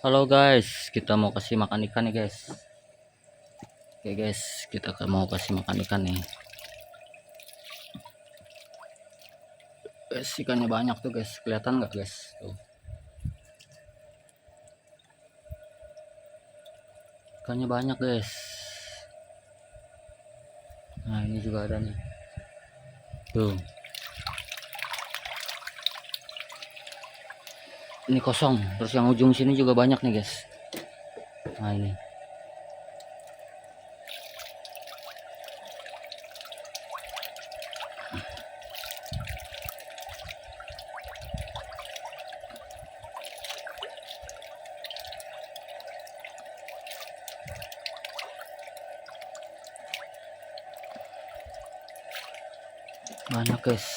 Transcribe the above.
Halo guys, kita mau kasih makan ikan nih guys. Oke guys, kita mau kasih makan ikan nih. Guys, ikannya banyak tuh guys. Kelihatan nggak guys? Tuh. Ikannya banyak guys. Nah ini juga ada nih. Tuh. Ini kosong. Terus yang ujung sini juga banyak nih guys. Nah ini. Banyak guys.